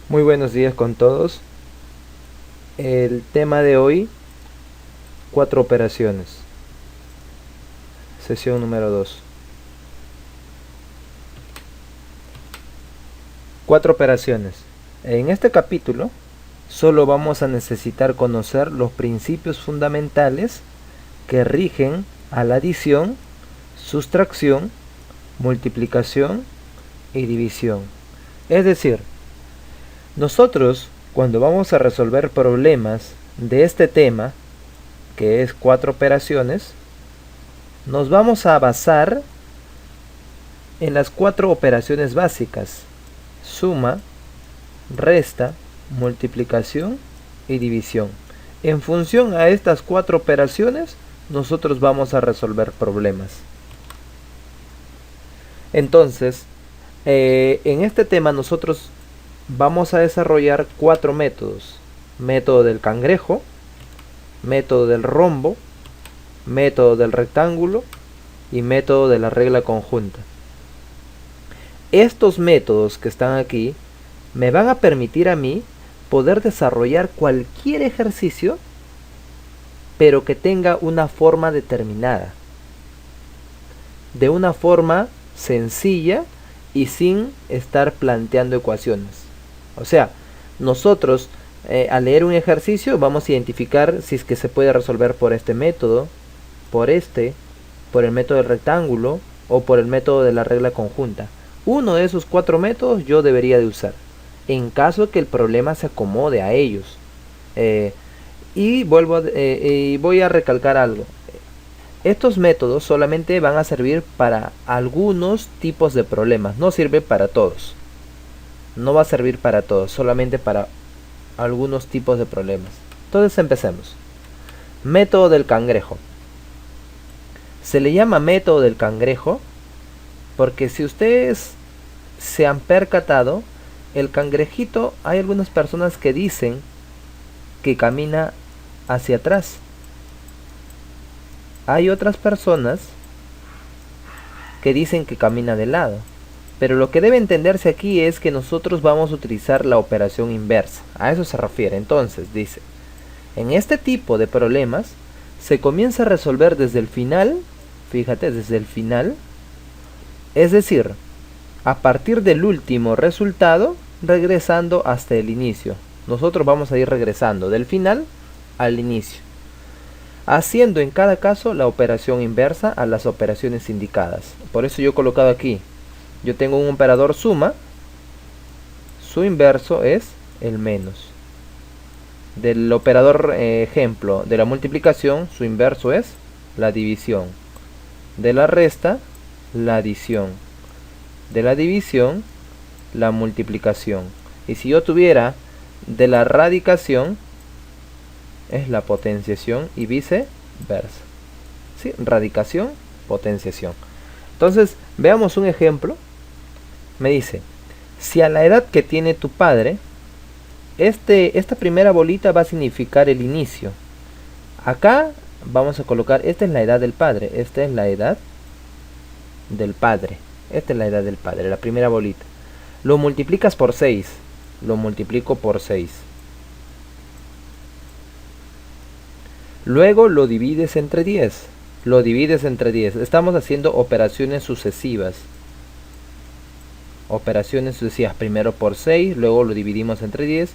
Muy buenos días con todos. El tema de hoy, 4 operaciones. Sesión número 2. 4 operaciones. En este capítulo solo vamos a necesitar conocer los principios fundamentales que rigen a la adición, sustracción, multiplicación y división. Es decir, nosotros cuando vamos a resolver problemas de este tema, que es 4 operaciones, nos vamos a basar en las 4 operaciones básicas: suma, resta, multiplicación y división. En función a estas 4 operaciones, nosotros vamos a resolver problemas. Entonces, en este tema nosotros vamos a desarrollar 4 métodos: método del cangrejo, método del rombo, método del rectángulo y método de la regla conjunta. Estos métodos que están aquí me van a permitir a mí poder desarrollar cualquier ejercicio, pero que tenga una forma determinada, de una forma sencilla y sin estar planteando ecuaciones. O sea, nosotros al leer un ejercicio vamos a identificar si es que se puede resolver por este método, por el método del rectángulo o por el método de la regla conjunta. Uno de esos 4 métodos yo debería de usar, en caso de que el problema se acomode a ellos. Y voy a recalcar algo. Estos métodos solamente van a servir para algunos tipos de problemas, no sirve para todos. No va a servir para todos, solamente para algunos tipos de problemas. Entonces empecemos. Método del cangrejo. Se le llama método del cangrejo porque si ustedes se han percatado, el cangrejito, hay algunas personas que dicen que camina hacia atrás. Hay otras personas que dicen que camina de lado. Pero lo que debe entenderse aquí es que nosotros vamos a utilizar la operación inversa. A eso se refiere. Entonces, dice, en este tipo de problemas se comienza a resolver desde el final, fíjate, desde el final, es decir, a partir del último resultado, regresando hasta el inicio. Nosotros vamos a ir regresando del final al inicio, haciendo en cada caso la operación inversa a las operaciones indicadas. Por eso yo he colocado aquí, yo tengo un operador suma, su inverso es el menos. Del operador ejemplo de la multiplicación, su inverso es la división. De la resta, la adición. De la división, la multiplicación. Y si yo tuviera de la radicación, es la potenciación y viceversa. ¿Sí? Radicación, potenciación. Entonces, veamos un ejemplo. Me dice, si a la edad que tiene tu padre, esta primera bolita va a significar el inicio. Acá vamos a colocar, esta es la edad del padre, esta es la edad del padre. Esta es la edad del padre, la primera bolita. Lo multiplicas por 6. Lo multiplico por 6. Luego lo divides entre 10. Lo divides entre 10. Estamos haciendo operaciones sucesivas. Operaciones sucesivas. Primero por 6, luego lo dividimos entre 10.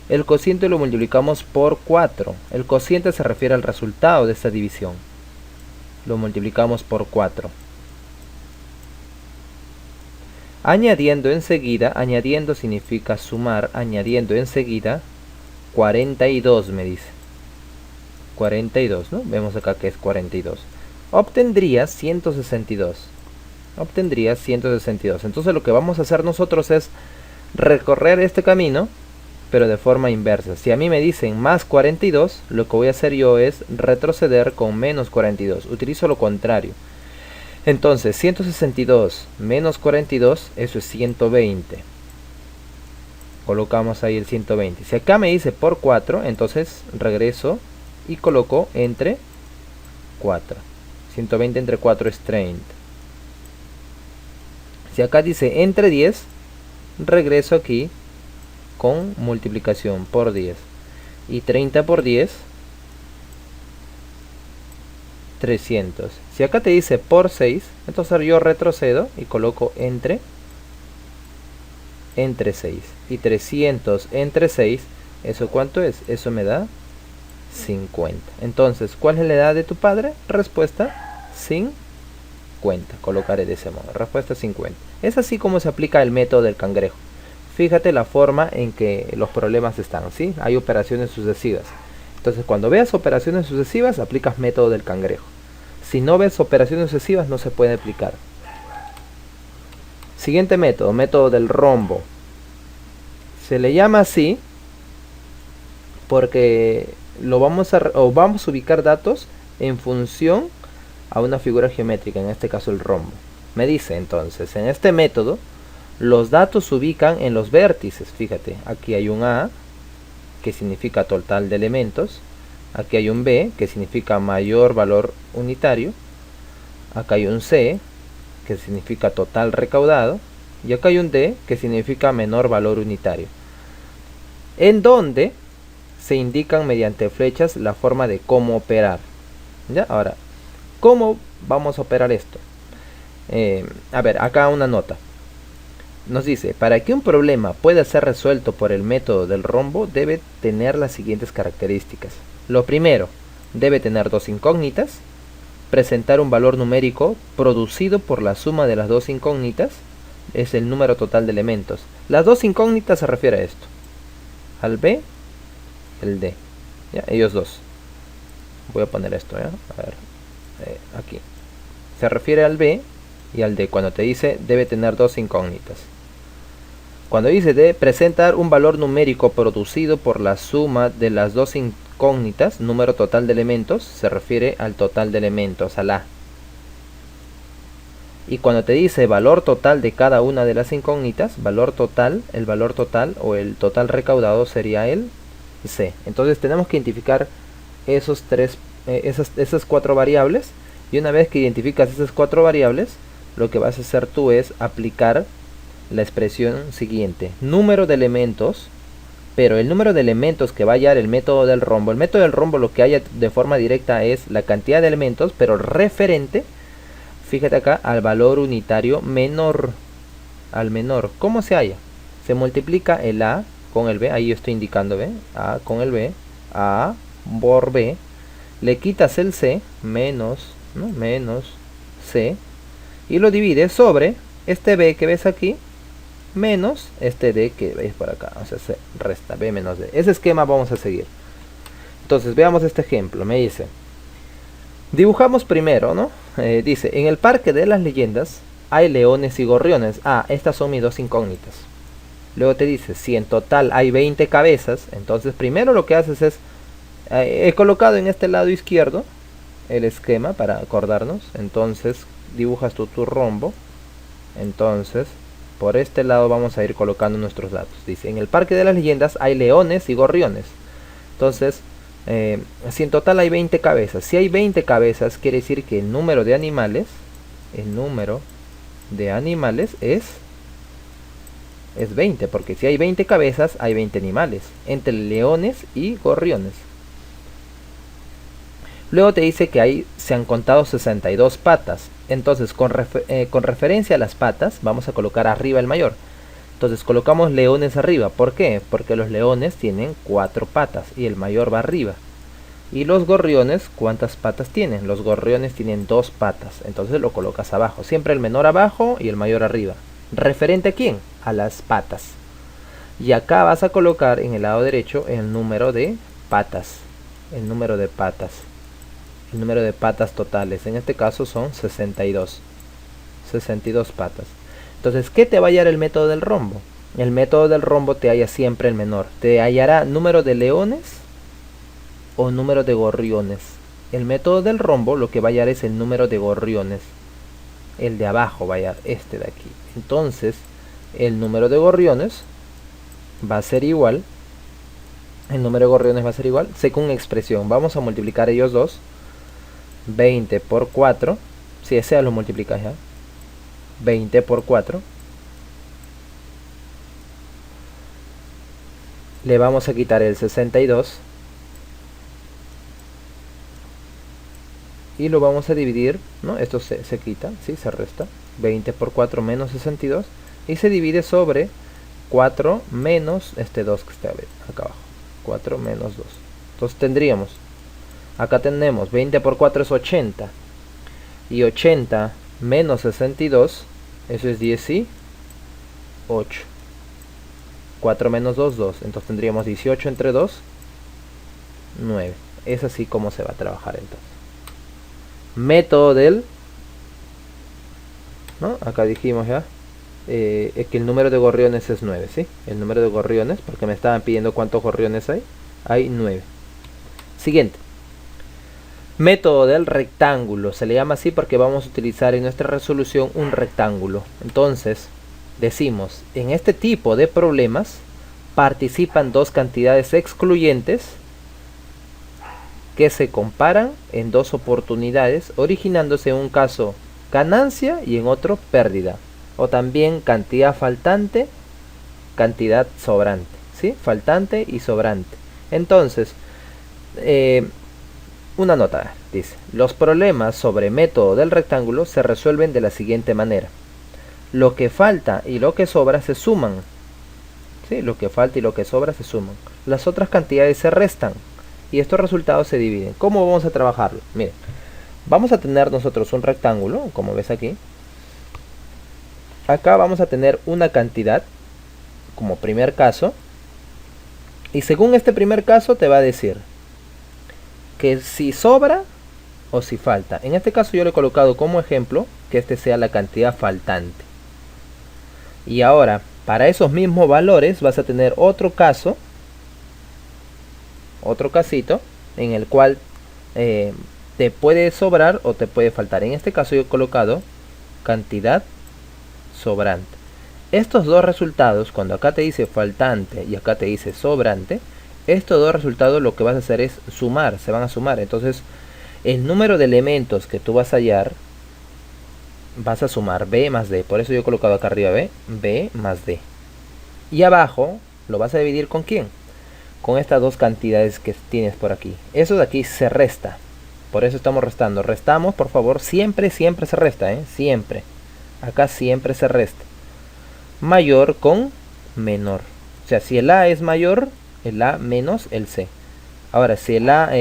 El cociente lo multiplicamos por 4. El cociente se refiere al resultado de esta división. Lo multiplicamos por 4. Añadiendo enseguida, añadiendo significa sumar, añadiendo enseguida 42 me dice. 42, ¿no? Vemos acá que es 42. Obtendría 162. Obtendría 162. Entonces lo que vamos a hacer nosotros es recorrer este camino, pero de forma inversa. Si a mí me dicen más 42, lo que voy a hacer yo es retroceder con menos 42. Utilizo lo contrario. Entonces, 162 menos 42, eso es 120. Colocamos ahí el 120. Si acá me dice por 4, entonces regreso y coloco entre 4. 120 entre 4 es 30. Si acá dice entre 10, regreso aquí con multiplicación por 10. Y 30 por 10, 300. Si acá te dice por 6, entonces yo retrocedo y coloco entre 6. Y 300 entre 6, ¿eso cuánto es? Eso me da 50. Entonces, ¿cuál es la edad de tu padre? Respuesta 50. Colocaré de ese modo. Respuesta 50. Es así como se aplica el método del cangrejo. Fíjate la forma en que los problemas están, ¿sí? Hay operaciones sucesivas. Entonces, cuando veas operaciones sucesivas, aplicas método del cangrejo. Si no ves operaciones sucesivas, no se puede aplicar. Siguiente método, método del rombo. Se le llama así porque vamos a ubicar datos en función a una figura geométrica, en este caso el rombo. Me dice entonces, en este método, los datos se ubican en los vértices. Fíjate, aquí hay un A, que significa total de elementos. Aquí hay un B, que significa mayor valor unitario. Acá hay un C, que significa total recaudado. Y acá hay un D, que significa menor valor unitario. En donde se indican mediante flechas la forma de cómo operar. ¿Ya? Ahora, ¿cómo vamos a operar esto? A ver, acá una nota. Nos dice, para que un problema pueda ser resuelto por el método del rombo, debe tener las siguientes características. Lo primero, debe tener dos incógnitas, presentar un valor numérico producido por la suma de las dos incógnitas, es el número total de elementos. Las dos incógnitas se refiere a esto, al B, el D, ¿ya? Ellos dos. Voy a poner esto, ¿ya? A ver, aquí. Se refiere al B y al D, cuando te dice debe tener dos incógnitas. Cuando dice de presentar un valor numérico producido por la suma de las dos incógnitas, número total de elementos, se refiere al total de elementos, al A. Y cuando te dice valor total de cada una de las incógnitas, valor total, el valor total o el total recaudado sería el C. Entonces tenemos que identificar esas cuatro variables, y una vez que identificas esas cuatro variables, lo que vas a hacer tú es aplicar la expresión siguiente, número de elementos, pero el número de elementos que va a hallar el método del rombo. El método del rombo lo que halla de forma directa es la cantidad de elementos, pero referente, fíjate acá, al valor unitario menor, al menor. ¿Cómo se halla? Se multiplica el A con el B, ahí yo estoy indicando, ¿ve? A con el B, A por B, le quitas el C, menos, ¿no? Menos C, y lo divides sobre este B que ves aquí, menos este D que veis por acá. O sea, se resta B menos D. Ese esquema vamos a seguir. Entonces veamos este ejemplo. Me dice, dibujamos primero, ¿no? Dice, en el parque de las leyendas hay leones y gorriones. Ah, estas son mis dos incógnitas. Luego te dice, si en total hay 20 cabezas, entonces primero lo que haces es, he colocado en este lado izquierdo el esquema para acordarnos. Entonces dibujas tu rombo. Entonces por este lado vamos a ir colocando nuestros datos. Dice, en el parque de las leyendas hay leones y gorriones. Entonces, si en total hay 20 cabezas, si hay 20 cabezas, quiere decir que el número de animales es 20, porque si hay 20 cabezas, hay 20 animales, entre leones y gorriones. Luego te dice que se han contado 62 patas. Entonces, con referencia a las patas, vamos a colocar arriba el mayor. Entonces colocamos leones arriba. ¿Por qué? Porque los leones tienen 4 patas y el mayor va arriba. Y los gorriones, ¿cuántas patas tienen? Los gorriones tienen 2 patas. Entonces lo colocas abajo. Siempre el menor abajo y el mayor arriba. ¿Referente a quién? A las patas. Y acá vas a colocar en el lado derecho el número de patas. El número de patas. El número de patas totales. En este caso son 62. 62 patas. Entonces, ¿qué te va a hallar el método del rombo? El método del rombo te halla siempre el menor. Te hallará número de leones o número de gorriones. El método del rombo lo que va a hallar es el número de gorriones. El de abajo va a hallar este de aquí. Entonces, el número de gorriones va a ser igual. El número de gorriones va a ser igual según expresión. Vamos a multiplicar ellos dos. 20 por 4. Si ese lo multiplicas ya. 20 por 4 le vamos a quitar el 62 y lo vamos a dividir, ¿no? Esto se quita, ¿sí? Se resta. 20 por 4 menos 62 y se divide sobre 4 menos este 2 que está acá abajo. 4 menos 2. Entonces tendríamos, acá tenemos 20 por 4 es 80 y 80 menos 62, eso es 18. 4 menos 2, 2. Entonces tendríamos 18 entre 2, 9. Es así como se va a trabajar entonces. Método del, ¿no? Acá dijimos ya que el número de gorriones es 9, ¿sí? El número de gorriones, porque me estaban pidiendo cuántos gorriones hay. Hay 9. Siguiente. Método del rectángulo. Se le llama así porque vamos a utilizar en nuestra resolución un rectángulo. Entonces, decimos, en este tipo de problemas participan dos cantidades excluyentes que se comparan en dos oportunidades, originándose en un caso ganancia y en otro pérdida. O también cantidad faltante, cantidad sobrante, ¿sí? Faltante y sobrante. Entonces, una nota dice: los problemas sobre método del rectángulo se resuelven de la siguiente manera. Lo que falta y lo que sobra se suman, ¿sí? Lo que falta y lo que sobra se suman. Las otras cantidades se restan y estos resultados se dividen. ¿Cómo vamos a trabajarlo? Miren, vamos a tener nosotros un rectángulo, como ves aquí. Acá vamos a tener una cantidad como primer caso, y según este primer caso te va a decir que si sobra o si falta. En este caso yo le he colocado como ejemplo que este sea la cantidad faltante. Y ahora, para esos mismos valores vas a tener otro caso, otro casito, en el cual te puede sobrar o te puede faltar. En este caso yo he colocado cantidad sobrante. Estos dos resultados, cuando acá te dice faltante y acá te dice sobrante, estos dos resultados lo que vas a hacer es sumar, se van a sumar. Entonces, el número de elementos que tú vas a hallar, vas a sumar b más d. Por eso yo he colocado acá arriba b más d. Y abajo, ¿lo vas a dividir con quién? Con estas dos cantidades que tienes por aquí. Eso de aquí se resta. Por eso estamos restando. Restamos, por favor, siempre se resta, siempre. Acá siempre se resta. Mayor con menor. O sea, si el A es mayor, el A menos el C. Ahora, si el A,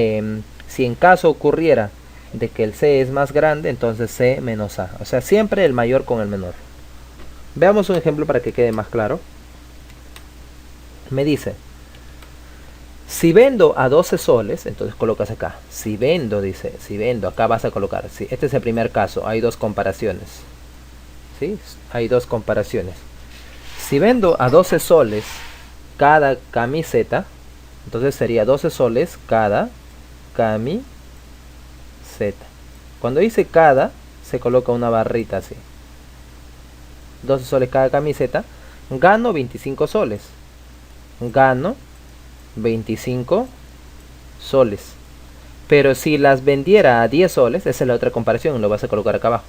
si en caso ocurriera de que el C es más grande, entonces C menos A. O sea, siempre el mayor con el menor. Veamos un ejemplo para que quede más claro. Me dice, si vendo a 12 soles, entonces colocas acá. Si vendo, dice, si vendo, acá vas a colocar. Si este es el primer caso, hay dos comparaciones. ¿Sí? Hay dos comparaciones. Si vendo a 12 soles cada camiseta, entonces sería 12 soles cada camiseta. Cuando dice cada, se coloca una barrita así. 12 soles cada camiseta. Gano 25 soles. Gano 25 soles. Pero si las vendiera a 10 soles, esa es la otra comparación, lo vas a colocar acá abajo.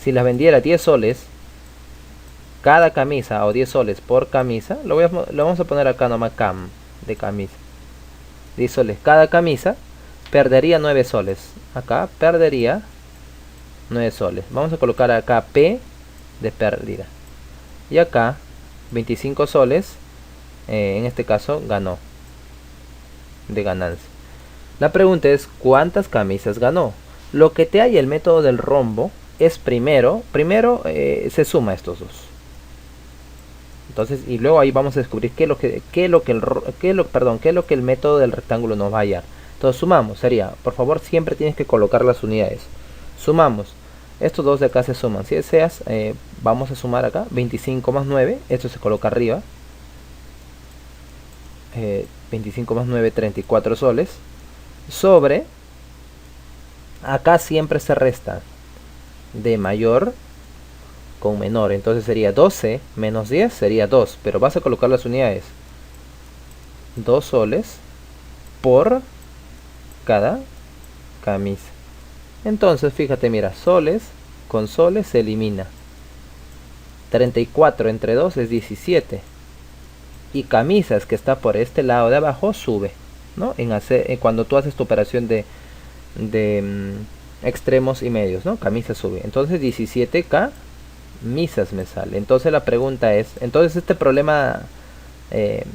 Si las vendiera a 10 soles cada camisa o 10 soles por camisa, lo vamos a poner acá nomás cam de camisa. 10 soles cada camisa, perdería 9 soles. Acá perdería 9 soles. Vamos a colocar acá P de pérdida. Y acá 25 soles, en este caso ganó, de ganancia. La pregunta es, ¿cuántas camisas ganó? Lo que te hay el método del rombo es primero se suma estos dos. Entonces, y luego ahí vamos a descubrir qué es lo que el método del rectángulo nos va a hallar. Entonces sumamos, sería, por favor siempre tienes que colocar las unidades. Sumamos, estos dos de acá se suman. Si deseas, vamos a sumar acá, 25 más 9, esto se coloca arriba. 25 más 9, 34 soles. Sobre, acá siempre se resta de mayor con menor, entonces sería 12 menos 10 sería 2, pero vas a colocar las unidades. 2 soles por cada camisa. Entonces fíjate, mira, soles con soles se elimina. 34 entre 2 es 17. y camisas, que está por este lado de abajo, sube, ¿no? Cuando tú haces tu operación de extremos y medios, ¿no? Camisas sube. Entonces 17K misas me sale. Entonces la pregunta es, entonces este problema,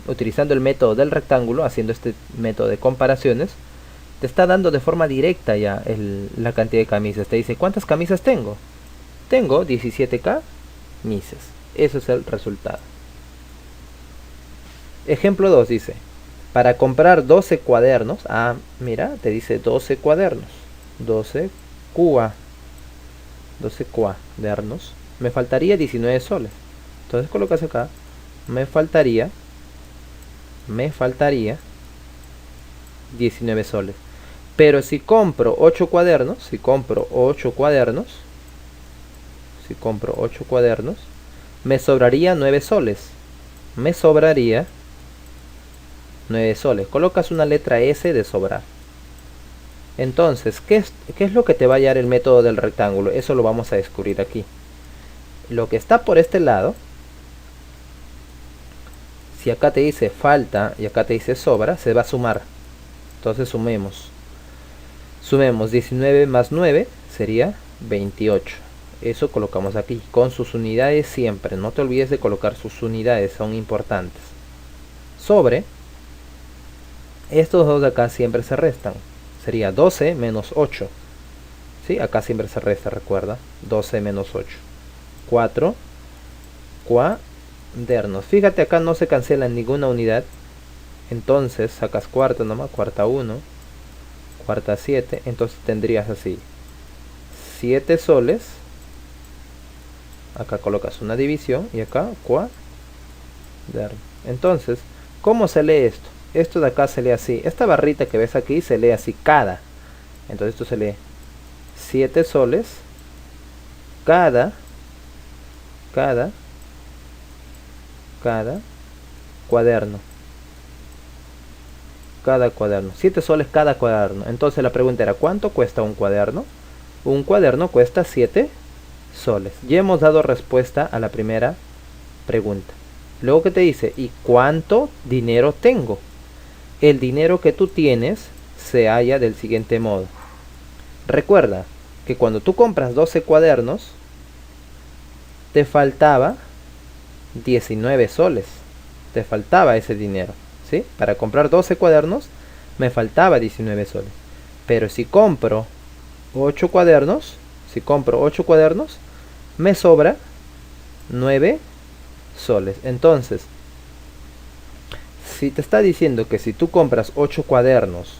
utilizando el método del rectángulo, haciendo este método de comparaciones, te está dando de forma directa ya la cantidad de camisas. Te dice, ¿cuántas camisas tengo? Tengo 17K misas. Eso es el resultado. Ejemplo 2 dice, para comprar 12 cuadernos, mira, te dice 12 cuadernos, 12 cuadernos, me faltaría 19 soles. Entonces colocas acá, me faltaría 19 soles. Pero si compro 8 cuadernos, si compro 8 cuadernos, me sobraría 9 soles. Me sobraría 9 soles. Colocas una letra S de sobrar. Entonces, ¿qué es lo que te va a hallar el método del rectángulo? Eso lo vamos a descubrir aquí. Lo que está por este lado, si acá te dice falta y acá te dice sobra, se va a sumar. Entonces sumemos 19 más 9 sería 28. Eso colocamos aquí con sus unidades siempre. No te olvides de colocar sus unidades, son importantes. Sobre estos dos de acá siempre se restan. Sería 12 menos 8. ¿Sí? Acá siempre se resta, recuerda. 12 menos 8. 4 cuadernos. Fíjate, acá no se cancela ninguna unidad. Entonces sacas cuarta nomás, cuarta 1, cuarta 7. Entonces tendrías así 7 soles. Acá colocas una división y acá cuaderno. Entonces, ¿cómo se lee esto? Esto de acá se lee así. Esta barrita que ves aquí se lee así, cada. Entonces esto se lee 7 soles cada cuaderno. Cada cuaderno. 7 soles cada cuaderno. Entonces la pregunta era, ¿cuánto cuesta un cuaderno? Un cuaderno cuesta 7 soles. Ya hemos dado respuesta a la primera pregunta. Luego que te dice, ¿y cuánto dinero tengo? El dinero que tú tienes se halla del siguiente modo. Recuerda que cuando tú compras 12 cuadernos, te faltaba 19 soles. Te faltaba ese dinero, ¿sí? Para comprar 12 cuadernos me faltaba 19 soles. Pero si compro 8 cuadernos, me sobra 9 soles. Entonces, si te está diciendo que si tú compras 8 cuadernos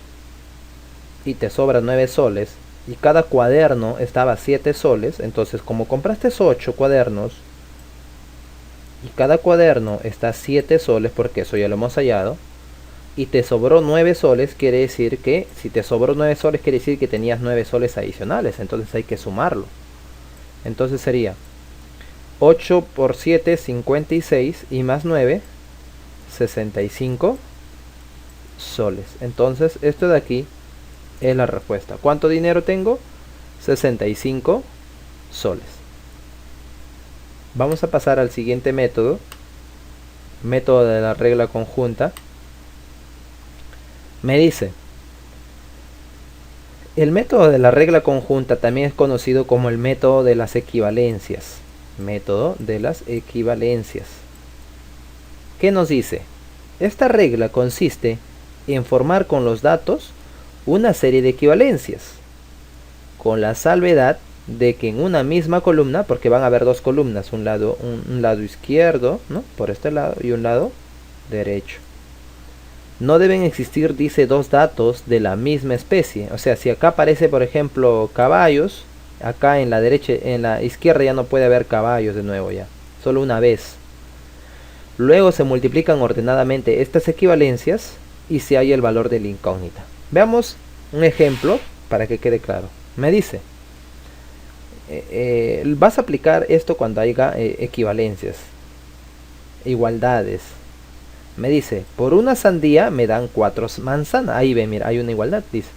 y te sobran 9 soles y cada cuaderno estaba 7 soles, entonces como compraste 8 cuadernos y cada cuaderno está 7 soles, porque eso ya lo hemos hallado, y te sobró 9 soles, quiere decir que si te sobró 9 soles quiere decir que tenías 9 soles adicionales, entonces hay que sumarlo. Entonces sería 8 por 7, 56, y más 9, 65 soles. Entonces esto de aquí es la respuesta. ¿Cuánto dinero tengo? 65 soles. Vamos a pasar al siguiente método. Método de la regla conjunta. Me dice, el método de la regla conjunta también es conocido como el método de las equivalencias. Método de las equivalencias. ¿Qué nos dice? Esta regla consiste en formar con los datos una serie de equivalencias, con la salvedad de que en una misma columna, porque van a haber dos columnas, un lado izquierdo, ¿no?, por este lado, y un lado derecho, no deben existir, dice, dos datos de la misma especie. O sea, si acá aparece, por ejemplo, caballos, acá en la derecha, en la izquierda ya no puede haber caballos de nuevo, ya solo una vez. Luego se multiplican ordenadamente estas equivalencias y se halla el valor de la incógnita. Veamos un ejemplo para que quede claro. Me dice, vas a aplicar esto cuando haya equivalencias, igualdades. Me dice, por una sandía me dan 4 manzanas. Ahí ve, mira, hay una igualdad. Dice,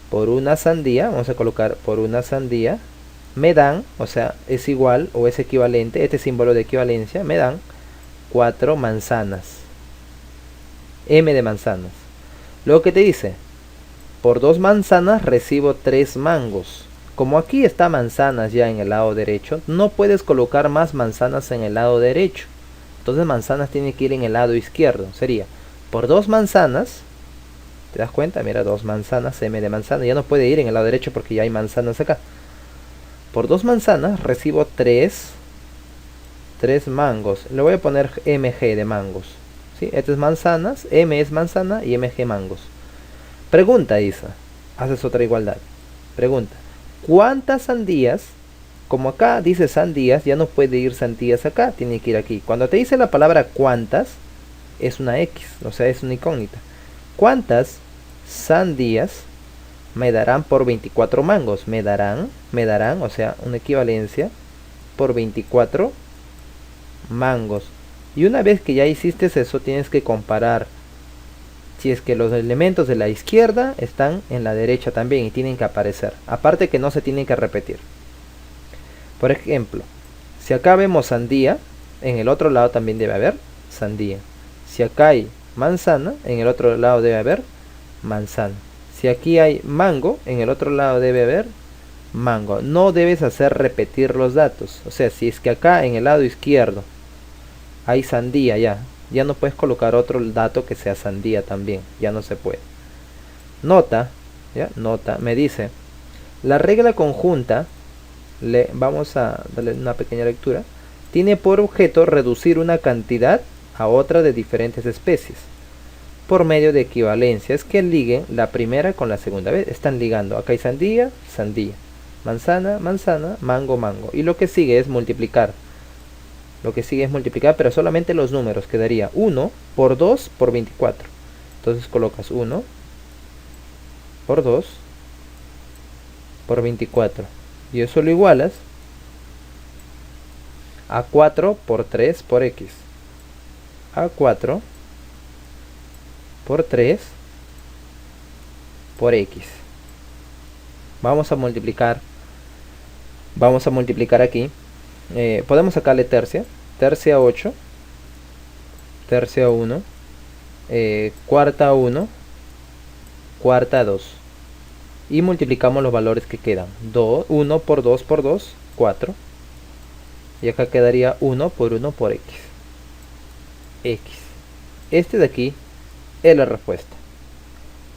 por una sandía, vamos a colocar por una sandía, me dan, o sea, es igual o es equivalente, este símbolo de equivalencia, me dan 4 manzanas. m de manzanas. Luego que te dice, por 2 manzanas recibo 3 mangos. Como aquí está manzanas ya en el lado derecho, no puedes colocar más manzanas en el lado derecho. Entonces manzanas tiene que ir en el lado izquierdo. Sería, por 2 manzanas, ¿te das cuenta? Mira, 2 manzanas, m de manzana. Ya no puede ir en el lado derecho porque ya hay manzanas acá. Por 2 manzanas recibo 3 mangos. Le voy a poner mg de mangos. ¿Sí? Este es manzanas, m es manzana y mg mangos. Pregunta, Isa. Haces otra igualdad. Pregunta. ¿Cuántas sandías? Como acá dice sandías, ya no puede ir sandías acá, tiene que ir aquí. Cuando te dice la palabra cuántas, es una X, o sea, es una incógnita. ¿Cuántas sandías me darán por 24 mangos? Me darán, o sea, una equivalencia por 24 mangos. Y una vez que ya hiciste eso, tienes que comparar si es que los elementos de la izquierda están en la derecha también y tienen que aparecer. Aparte que no se tienen que repetir. Por ejemplo, si acá vemos sandía, en el otro lado también debe haber sandía. Si acá hay manzana, en el otro lado debe haber manzana. Si aquí hay mango, en el otro lado debe haber mango. No debes hacer repetir los datos. O sea, si es que acá en el lado izquierdo hay sandía ya no puedes colocar otro dato que sea sandía también. Ya no se puede. Nota, nota, me dice, la regla conjunta, vamos a darle una pequeña lectura, tiene por objeto reducir una cantidad a otra de diferentes especies por medio de equivalencias que liguen la primera con la segunda vez. Están ligando, acá hay sandía, sandía, manzana, manzana, mango, mango, y lo que sigue es multiplicar. Pero solamente los números. Quedaría 1 por 2 por 24. Entonces colocas 1 por 2 por 24. Y eso lo igualas a 4 por 3 por x. A 4 por 3 por x. Vamos a multiplicar aquí. Podemos sacarle tercia. Tercia 8. Tercia 1. Cuarta 1. Cuarta 2. Y multiplicamos los valores que quedan. 1 por 2 por 2, 4. Y acá quedaría 1 por 1 por x. Este de aquí es la respuesta.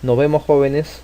Nos vemos, jóvenes.